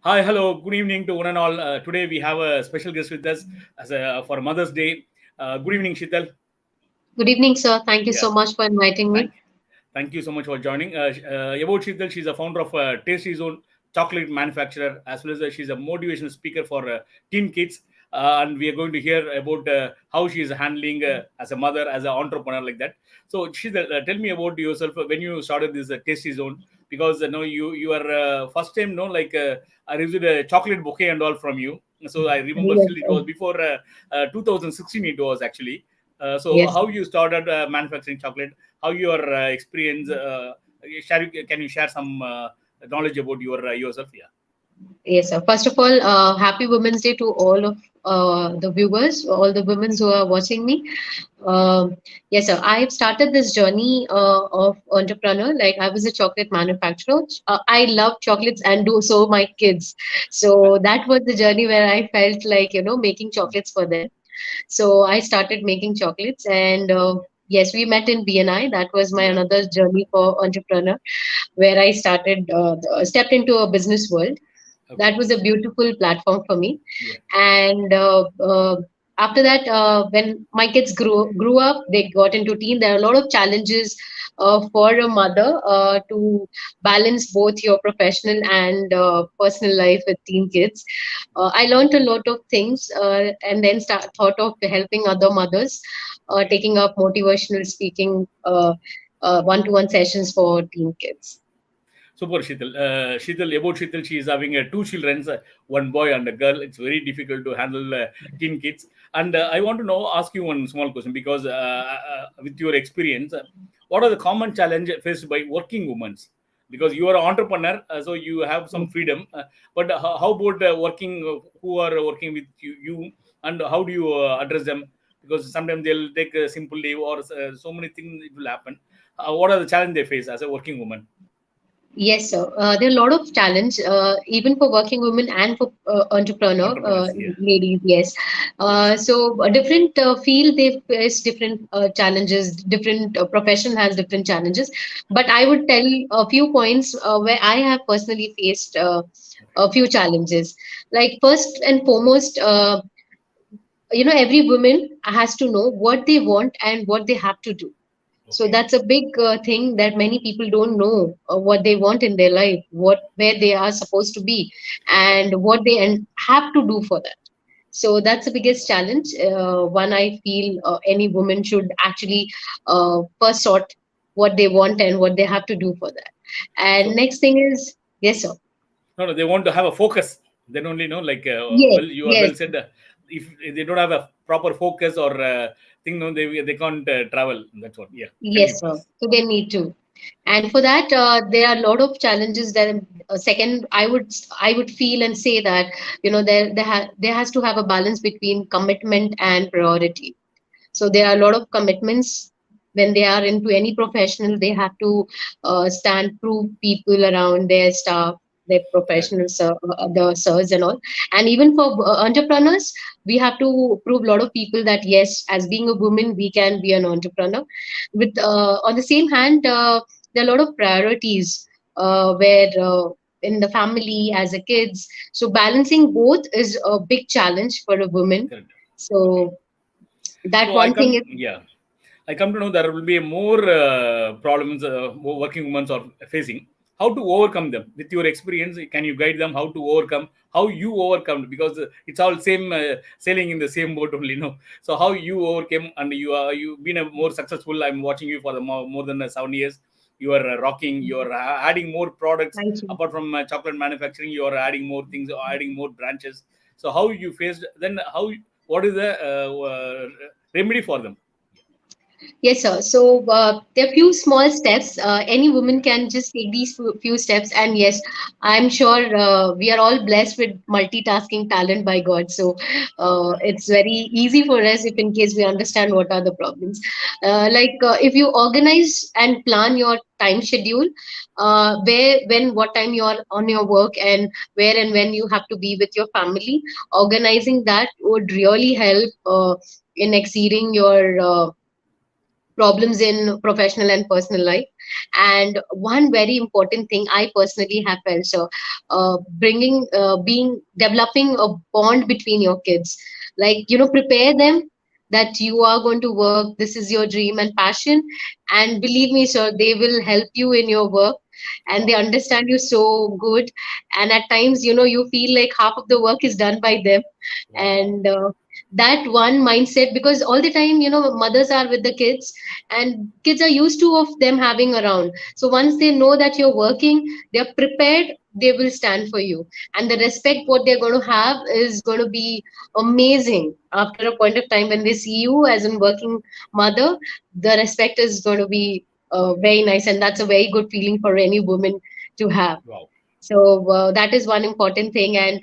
Hi, hello, good evening to one and all. Today we have a special guest with us for Mother's Day. Good evening, Sheetal. Good evening, sir. Thank you Yeah, so much for inviting thank me. thank you so much for joining. About Sheetal, she's a founder of Tasty Zone chocolate manufacturer, as well as she's a motivational speaker for teen kids. And we are going to hear about how she is handling as a mother, as an entrepreneur, like that. So, Sheetal, tell me about yourself when you started this Tasty Zone, because no, you are first time, no, like I received a chocolate bouquet and all from you. So I remember Yes, still it sir. was before 2016. It was actually. So Yes, how you started manufacturing chocolate? How your experience? Can you share some knowledge about yourself? Yeah. yes, sir. First of all, happy Women's Day to all of the viewers, all the women who are watching me. Yes, sir. I've started this journey of entrepreneur. Like I was a chocolate manufacturer. I love chocolates and do so my kids. So that was the journey where I felt like making chocolates for them. So I started making chocolates, and yes, we met in BNI. That was my Yeah. another journey for entrepreneur, where I started stepped into a business world. That Okay. was a beautiful platform for me. Yeah. And after that, when my kids grew up, they got into teen. There are a lot of challenges for a mother to balance both your professional and personal life with teen kids. I learned a lot of things, and then thought of helping other mothers, taking up motivational speaking one-to-one sessions for teen kids. Super, Sheetal. Sheetal, about Sheetal, she is having two children, one boy and a girl. It's very difficult to handle teen kids. And I want to know, ask you one small question, because with your experience, what are the common challenges faced by working women? Because you are an entrepreneur, so you have some freedom. But how about working who are working with you, and how do you address them? Because sometimes they'll take a simple leave, or so many things it will happen. What are the challenges they face as a working woman? Yes, sir. There are a lot of challenge, even for working women and for entrepreneur Entrepreneurs, yeah. ladies. Yes. Yes. So a different field they face different challenges. Different profession has different challenges. But I would tell a few points where I have personally faced a few challenges. Like first and foremost, every woman has to know what they want and what they have to do. So Okay. that's a big thing that many people don't know what they want in their life, what where they are supposed to be, Yeah. and what they have to do for that. So that's the biggest challenge. One I feel any woman should actually first sort what they want and what they have to do for that. And So next thing is yes, sir. no, no, they want to have a focus. Then only know, like Yes, well, you are yes, well said. If they don't have a proper focus or thing, no, they can't travel. That's what. Yeah. Continue, yes, sir. please. So they need to. And for that, there are a lot of challenges. That second, I would feel and say that there has to have a balance between commitment and priority. So there are a lot of commitments when they are into any professional. They have to stand, prove people around their staff, their Correct. professionals, the sirs and all. And even for entrepreneurs, we have to prove a lot of people that yes, as being a woman, we can be an entrepreneur. With on the same hand, there are a lot of priorities where. In the family as a kids, so balancing both is a big challenge for a woman. Correct. So that So I one thing come, is yeah, I come to know there will be more problems working women are facing. How to overcome them? With your experience, can you guide them how to overcome? How you overcome? Because it's all same sailing in the same boat only, no. So how you overcame, and you've been a more successful. I'm watching you for the more than 7 years. You are rocking. You are adding more products thank you. apart from chocolate manufacturing. You are adding more things, adding more branches. So how you faced? Then how? What is the remedy for them? Yes, sir. So there are few small steps. Any woman can just take these few steps, and yes, I'm sure we are all blessed with multitasking talent by God. So it's very easy for us if, in case we understand what are the problems. If you organize and plan your time schedule, where, when, what time you are on your work, and where and when you have to be with your family, organizing that would really help in exceeding your problems in professional and personal life. And one very important thing I personally have felt, so bringing being developing a bond between your kids, like, prepare them that you are going to work, this is your dream and passion, and believe me, sir, they will help you in your work, and they Wow. understand you so good. And at times, you feel like half of the work is done by them. Wow. Wow. And that one mindset, because all the time, mothers are with the kids, and kids are used to of them having around. So once they know that you're working, they're prepared, they will stand for you. And the respect what they're going to have is going to be amazing. After a point of time, when they see you as a working mother, the respect is going to be very nice, and that's a very good feeling for any woman to have. Wow. So that is one important thing. And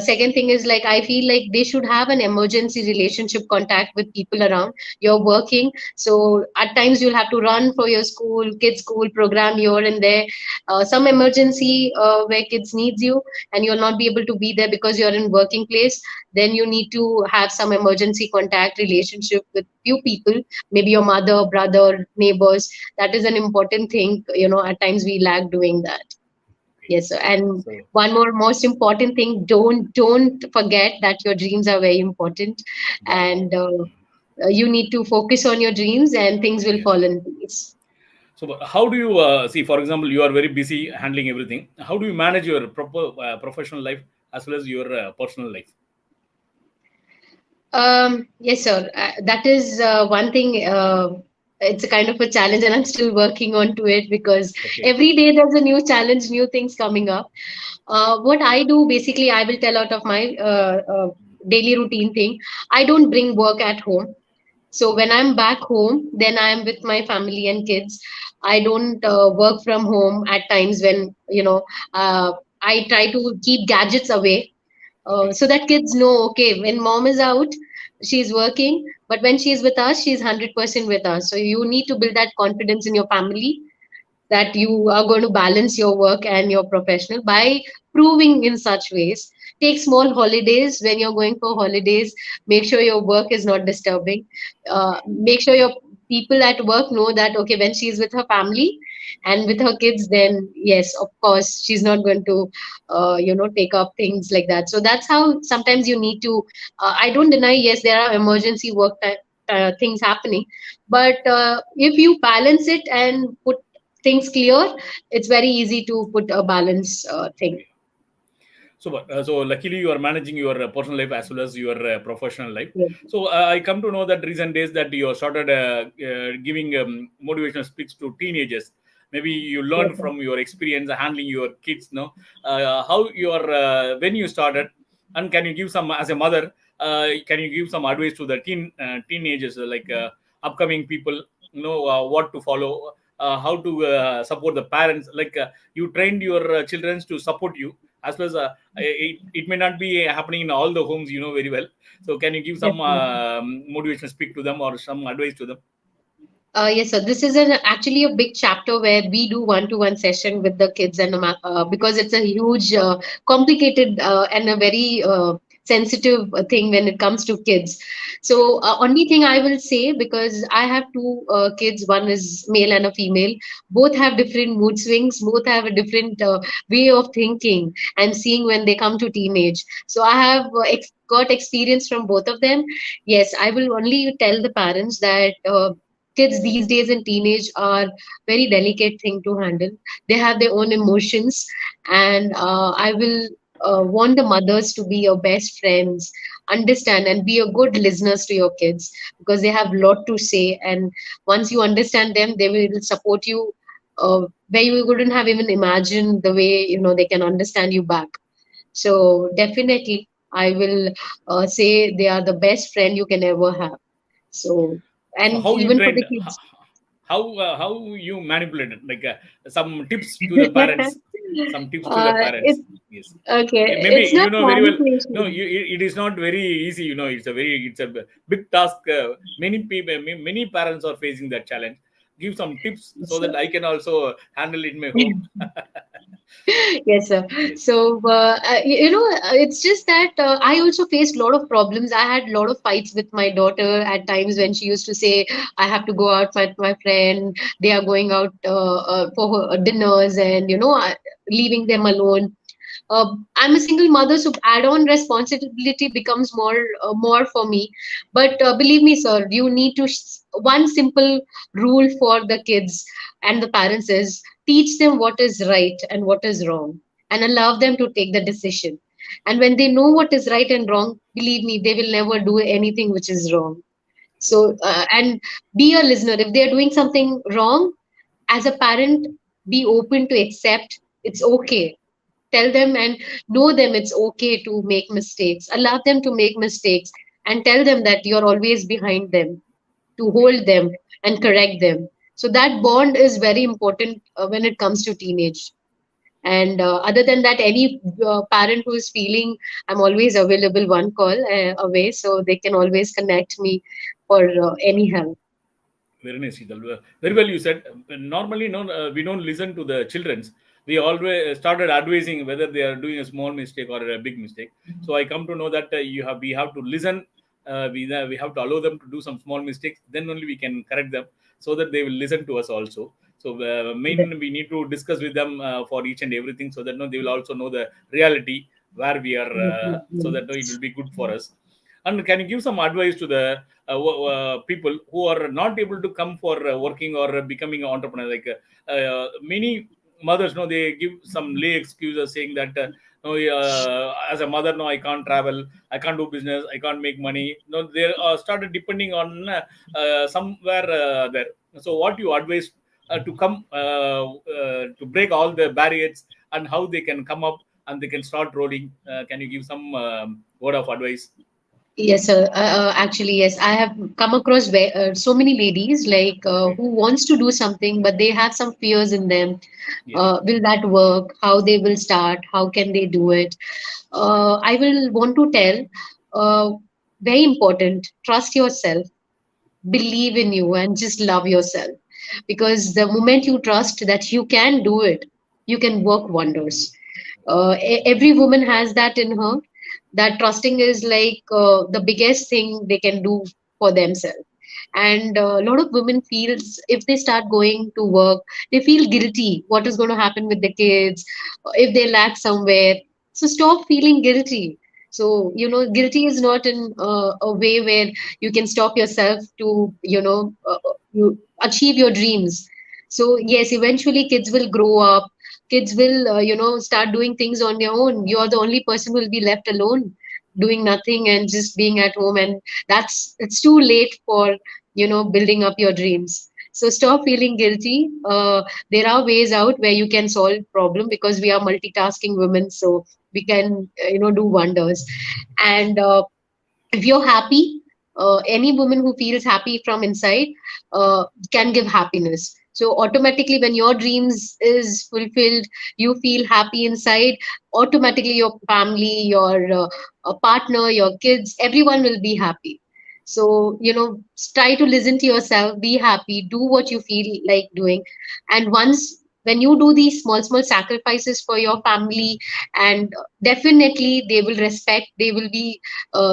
second thing is, like, I feel like they should have an emergency relationship contact with people around. You're working, so at times you'll have to run for your school, kids school program here and there, some emergency where kids needs you, and you'll not be able to be there because you're in working place. Then you need to have some emergency contact relationship with few people, maybe your mother, brother, neighbors. That is an important thing. At times we lack doing that. Okay. Yes, sir. And So one more most important thing, don't forget that your dreams are very important, wow. Wow. and you need to focus on your dreams, and things will Yes. fall in place. So, but how do you see? For example, you are very busy handling everything. How do you manage your proper professional life as well as your personal life? Yes, sir. That is one thing. It's a kind of a challenge, and I'm still working on to it, because Okay. every day there's a new challenge, new things coming up. What I do basically, I will tell out of my daily routine thing. I don't bring work at home. So when Okay. I'm back home, then I'm with my family and kids. I don't work from home at times when, I try to keep gadgets away, Okay. so that kids know, okay, when mom is out, she's working, but when she's with us, she's 100% with us. So you need to build that confidence in your family, that you are going to balance your work and your professional by proving in such ways. Take small holidays when you're going for holidays. Make sure your work is not disturbing. Make sure your people at work know that, okay, when she's with her family and with her kids, then yes, of course, she's not going to, take up things like that. So that's how sometimes you need to. I don't deny, yes, there are emergency work things happening, but if you balance it and put things clear, it's very easy to put a balance thing. Okay. So luckily you are managing your personal life as well as your professional life. Yes, So I come to know that recent days that you started giving motivational speaks to teenagers. Maybe you yes, learned sir. from your experience handling your kids. No, how your when you started, and can you give some as a mother? Can you give some advice to the teenagers like upcoming people? What to follow, how to support the parents. Like you trained your children to support you as well as it may not be happening in all the homes, very well. So can you give some Definitely. motivational speak to them or some advice to them? Yes, sir. This is actually a big chapter where we do one-to-one session with the kids, and because it's a huge, complicated, and a very sensitive thing when it comes to kids. So, only thing I will say, because I have two kids, one is male and a female. Both have different mood swings. Both have a different way of thinking and seeing when they come to teenage. So, I have got experience from both of them. Yes, I will only tell the parents that. Kids these days in teenage are very delicate thing to handle. They have their own emotions, and I will want the mothers to be your best friends, understand and be a good listeners to your kids, because they have a lot to say, and once you understand them, they will support you where you wouldn't have even imagined the way they can understand you back. So definitely I will say they are the best friend you can ever have. So and How you even for the trained? kids. How you manipulated? Like some tips to the parents. Some tips to the parents. It's Yes. okay. Maybe It's not very well. No, manipulation. it is not very easy. It's a big task. Many people, many parents are facing that challenge. Give some tips so that So, I can also handle it in my home. yes, sir. Yes. So, it's just that I also faced a lot of problems. I had a lot of fights with my daughter at times when she used to say, I have to go out with my friend. They are going out for dinners and, leaving them alone. I'm a single mother, so add-on responsibility becomes more for me. But believe me, sir, you need to one simple rule for the kids and the parents is teach them what is right and what is wrong, and allow them to take the decision. And when they know what is right and wrong, believe me, they will never do anything which is wrong. Yes. So, and be a listener. If they are doing something wrong, as a parent, be open to accept. It's okay, tell them and know them it's okay to make mistakes, allow them to make mistakes, and tell them that you're always behind them to hold them and correct them. So that bond is very important when it comes to teenage. And other than that, any parent who is feeling, I'm always available, one call away, so they can always connect me for any help. Very nice, Sheetal. Very well you said. Normally, no, we don't listen to the childrens. We always started advising whether they are doing a small mistake or a big mistake. So I come to know that we have to listen. We have to allow them to do some small mistakes. Then only we can correct them so that they will listen to us also. So main we need to discuss with them for each and everything so that no, they will also know the reality where we are, so that no, it will be good for us. And can you give some advice to the people who are not able to come for working or becoming an entrepreneur? Like many mothers, no, they give some lay excuses saying that no, as a mother, no, I can't travel, I can't do business, I can't make money. No, they started depending on somewhere there. So, what you advise to come to break all the barriers and how they can come up and they can start rolling? Can you give some word of advice? Yes, sir. Actually, yes, I have come across so many ladies like Okay. who wants to do something, but they have some fears in them. Yes. Will that work? How they will start? How can they do it? I will want to tell, uh, very important, trust yourself, believe in you, and just love yourself. Because the moment you trust that you can do it, you can work wonders. Every woman has that in her. That trusting is like the biggest thing they can do for themselves. And a lot of women feels if they start going to work, they feel guilty what is going to happen with the kids if they lack somewhere. So stop feeling guilty. So guilty is not in a way where you can stop yourself to you achieve your dreams. So yes, eventually kids will grow up, kids will start doing things on their own. You're the only person who will be left alone doing nothing and just being at home, and it's too late for building up your dreams. So stop feeling guilty. There are ways out where you can solve problem, because we are multitasking women, so we can do wonders. And if you're happy, any woman who feels happy from inside can give happiness. So automatically when your dreams is fulfilled, you feel happy inside, automatically your family, your partner, your kids, everyone will be happy. So try to listen to yourself, be happy, do what you feel like doing. And once when you do these small small sacrifices for your family, and definitely they will respect, they will be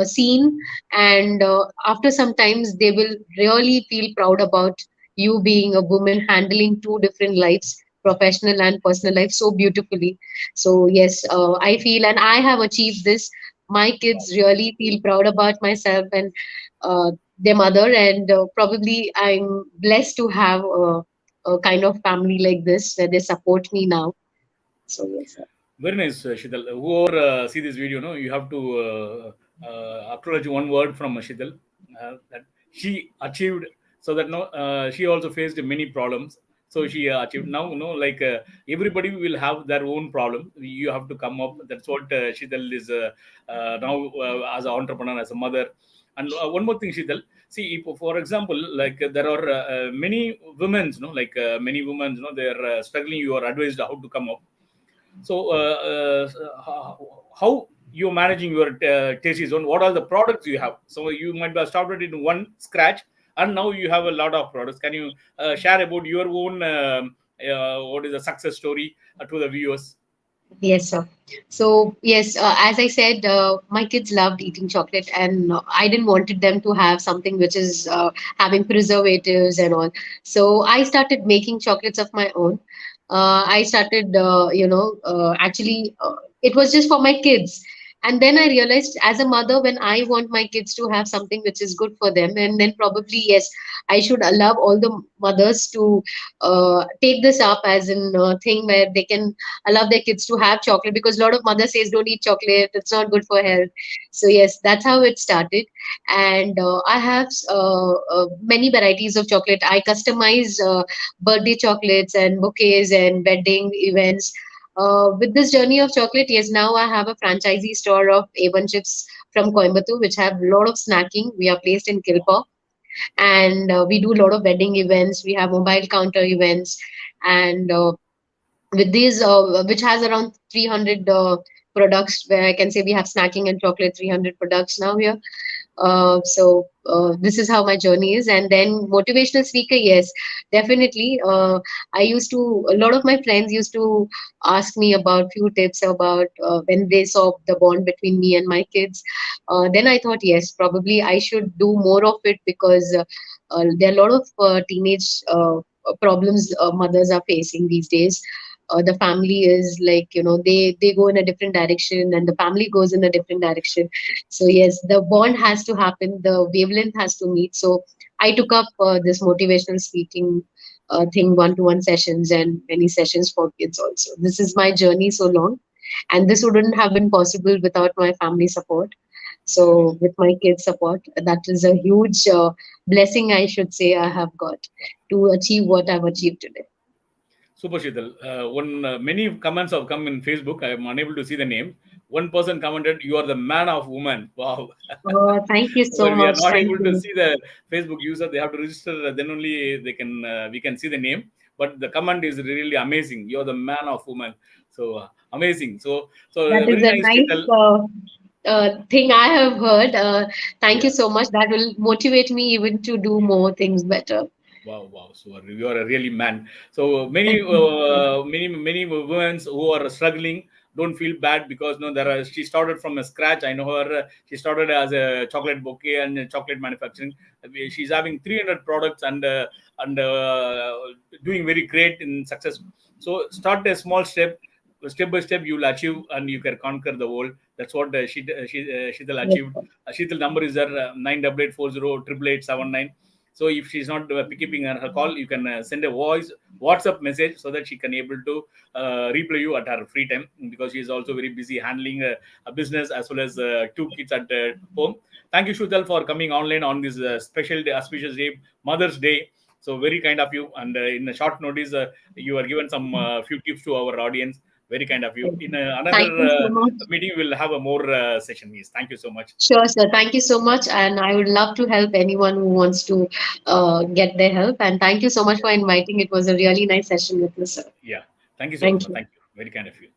seen, and after some times they will really feel proud about you being a woman handling two different lives, professional and personal life, so beautifully. So yes, I feel, and I have achieved this. My kids really feel proud about myself and their mother, and probably I'm blessed to have a kind of family like this where they support me now. So yes, sir. Very nice, Sheetal. Whoever see this video, no, you have to acknowledge one word from Sheetal, that she achieved. So that no, she also faced many problems. So she achieved. Now, no, like everybody will have their own problem. You have to come up. That's what Sheetal is now as an entrepreneur, as a mother. And one more thing, Sheetal. See, if, for example, like there are many women, many women, they are struggling. You are advised how to come up. So, how you're managing your tasty zone? What are the products you have? So you might have started in one scratch, and now you have a lot of products. Can you share about your own what is the success story to the viewers? Yes, sir. So yes, as I said, my kids loved eating chocolate, and I didn't wanted them to have something which is having preservatives and all. So I started making chocolates of my own. I started, actually, it was just for my kids. And then I realized, as a mother, when I want my kids to have something which is good for them, and then probably yes, I should allow all the mothers to take this up as an thing where they can allow their kids to have chocolate, because a lot of mothers says don't eat chocolate, it's not good for health. So yes, that's how it started. And I have many varieties of chocolate. I customize birthday chocolates and bouquets and wedding events. With this journey of chocolate, yes, now I have a franchisee store of A1 chips from Coimbatore, which have a lot of snacking. We are placed in Kilpaw, and we do a lot of wedding events. We have mobile counter events, and with these which has around 300 products, where I can say we have snacking and chocolate 300 products now here. So this is how my journey is. And then motivational speaker, yes, definitely. I used to, a lot of my friends used to ask me about few tips about when they saw the bond between me and my kids. Then I thought, yes, probably I should do more of it, because there are a lot of teenage problems mothers are facing these days. The family is like, they go in a different direction, and the family goes in a different direction. So yes, the bond has to happen, the wavelength has to meet. So I took up this motivational speaking thing, one-to-one sessions and many sessions for kids also. This is my journey so long, and this wouldn't have been possible without my family support. So with my kids support, that is a huge blessing, I should say, I have got to achieve what I've achieved today. Super Sheetal. One Many comments have come in Facebook. I am unable to see the name. One person commented, "You are the man of woman." Wow. Thank you so Well, we are much. not Thank able to you. see the Facebook user. They have to register. Then only they can we can see the name. But the comment is really amazing. You are the man of woman. So amazing. So That is very a nice, nice Sheetal. thing I have heard. Thank you Yeah. so much. That will motivate me even to do more things better. Wow, wow. So you are a really man. So many, Thank you. many women who are struggling don't feel bad because no, there are. She started from a scratch. I know her. She started as a chocolate bouquet and chocolate manufacturing. She's having 300 products and doing very great in success. So start a small step by step. You will achieve and you can conquer the world. That's what Sheetal Yes, achieved. sir. Sheetal number is there 9840 so if she's not picking her call, you can send a voice WhatsApp message so that she can able to reply you at her free time because she is also very busy handling a business as well as two kids at home. Thank you, Shutal, for coming online on this special day, auspicious day, Mother's Day. So very kind of you, and in a short notice, you are given some few tips to our audience. Very kind of you. Thank In you. another Thank you so much. meeting, we'll have a more session. Yes, thank you so much. Sure, sir. Thank you so much. And I would love to help anyone who wants to get their help. And thank you so much for inviting. It was a really nice session with you, sir. Yeah, thank you so Thank much. you. Thank you. Very kind of you.